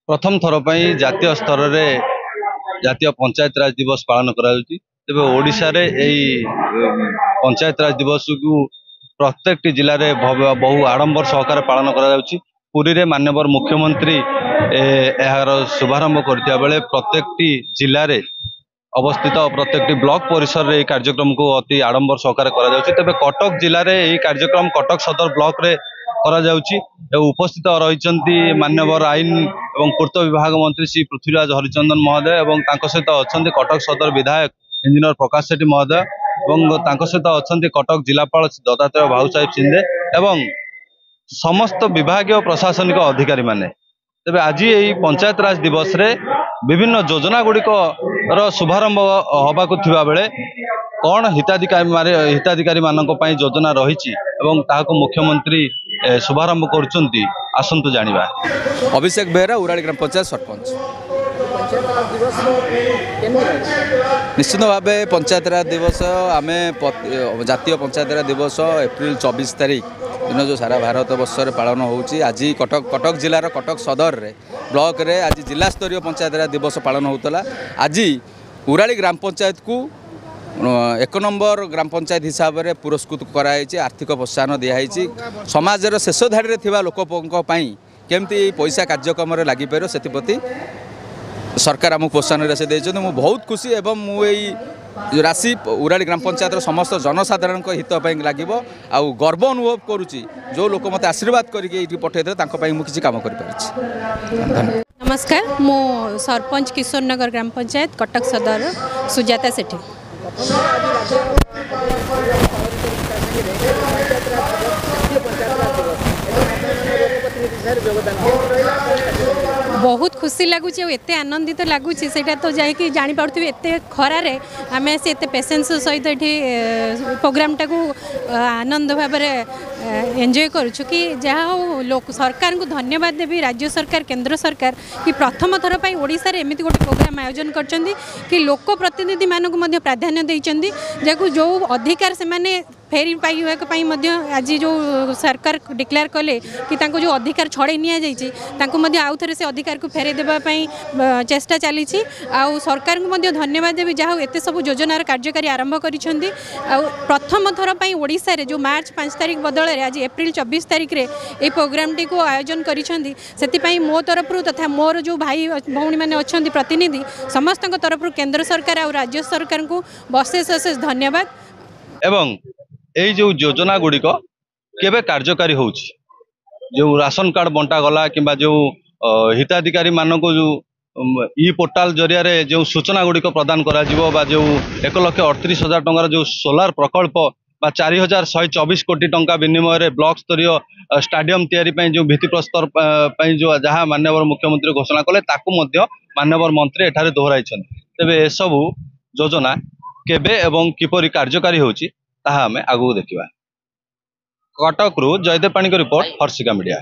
प्रथम थर पर जातीय स्तर में जातीय पंचायत राज दिवस पालन तेज ओडिशा रे पंचायत राज दिवस को प्रत्येक जिले में बहु आडंबर सहकार पालन पुरी रे माननीय मुख्यमंत्री यार शुभारंभ करथिया बेले प्रत्येक जिले में अवस्थित प्रत्येक ब्लॉक परिसर रे कार्यक्रम को अति आडंबर सहकार तेज कटक जिले में यह कार्यक्रम कटक सदर ब्लॉक रे उपस्थित रही मान्यवर आईन एवं पूर्त विभाग मंत्री श्री पृथ्वीराज हरिचंदन महोदय और सहित अच्छा कटक सदर विधायक इंजीनियर प्रकाश सेठी महोदय और सहित अच्छा कटक जिलापाल दत्तात्रेय भाऊ साहेब सिंधे एवं समस्त विभाग प्रशासनिक अधिकारी माने तेज आज यही पंचायत राज दिवस रे विभिन्न योजना गुड़िक शुभारंभ हवा बेले कौन हिताधिकारी मानक योजना रही मुख्यमंत्री शुभारंभ करुँच आसतु जानिबा। अभिषेक बेहरा उराड़ी ग्राम पंचायत सरपंच। निश्चित भाव पंचायत राज दिवस आम जातीय पंचायत राज दिवस एप्रिल 24 तारीख दिन जो सारा भारत वर्ष पालन होची आज कटक जिलार कटक सदर रे ब्लॉक रे आज जिला स्तरीय पंचायत राज दिवस पालन होता। आज उराड़ी ग्राम पंचायत को 1 नंबर ग्राम पंचायत हिसाब से पुरस्कृत कराई आर्थिक प्रोत्साहन दिखाई समाजर शेष धाड़ी में लोकों केमती पैसा कार्यक्रम लगी पार से सरकार आमको प्रोत्साहन राशि देते बहुत खुशी एवं मुझे राशि उराड़ी ग्राम पंचायत समस्त जनसाधारण हित लगे आउ गर्व अनुभव करुच्ची जो लोक मत आशीर्वाद करके पठे मुझे कम कर। नमस्कार मो सरपंच किशोर नगर ग्राम पंचायत कटक सदर सुजाता सेठी। बहुत खुशी लगुच एत आनंदित लगुच से तो जाकि जापारे एत खरार आम से एत पेसेंस सहित ये प्रोग्राम टाक आनंद भाव एंजॉय करुचु कि जहाँ हो लोक सरकार को धन्यवाद देवी राज्य सरकार केंद्र सरकार कि प्रथम थर पर ओडिशा रे एमिति गोटे प्रोग्राम आयोजन करछंदी कि लोक प्रतिनिधि मानक मध्य प्राधान्य देइछंदी जाकु जो अधिकार से माने फेरी पाई आज जो सरकार डिक्लेयर कले कि तांको जो अधिकार छड़े नि आउ थे से अधिकार को फेरे देवाई चेष्टा चली सरकार को धन्यवाद देवी जहाँ एत सब योजनार कार्यकारी आरंभ कर प्रथम थर पर ओडिशा रे जो मार्च 5 तारीख बदल आज एप्रिल 24 तारीख रे ये प्रोग्राम टी को आयोजन करी मो तरफ तथा मोर जो भाई भौणी मैंने अच्छा प्रतिनिधि समस्त तरफ केंद्र सरकार और राज्य सरकार को अशेष अशेष धन्यवाद। एवं यही जो योजना गुड़िक केबे कार्यकारी होउछि जो राशन कार्ड बंटा गला कि जो हिताधिकारी मानक जो ई पोर्टाल जरिया रे जो सूचना गुड़िक प्रदान करा जिवो बा जो 1,38,000 टंकार जो सोलार प्रकल्प बा 4,124 कोटी टंका विनिमय रे ब्लॉक स्तरीय स्टाडियम तैयारी जो भित्ति प्रस्तर जो जहाँ माननीय मुख्यमंत्री घोषणा कले ताकू मध्य माननीय मंत्री एठारे दोहराई तेबे ए सब योजना केबे एवं किपरि कार्यकारी होउछि ताहा हमें आगु देखिबा। कटक रु जयदेव पाणी को रिपोर्ट हर्षिका मीडिया।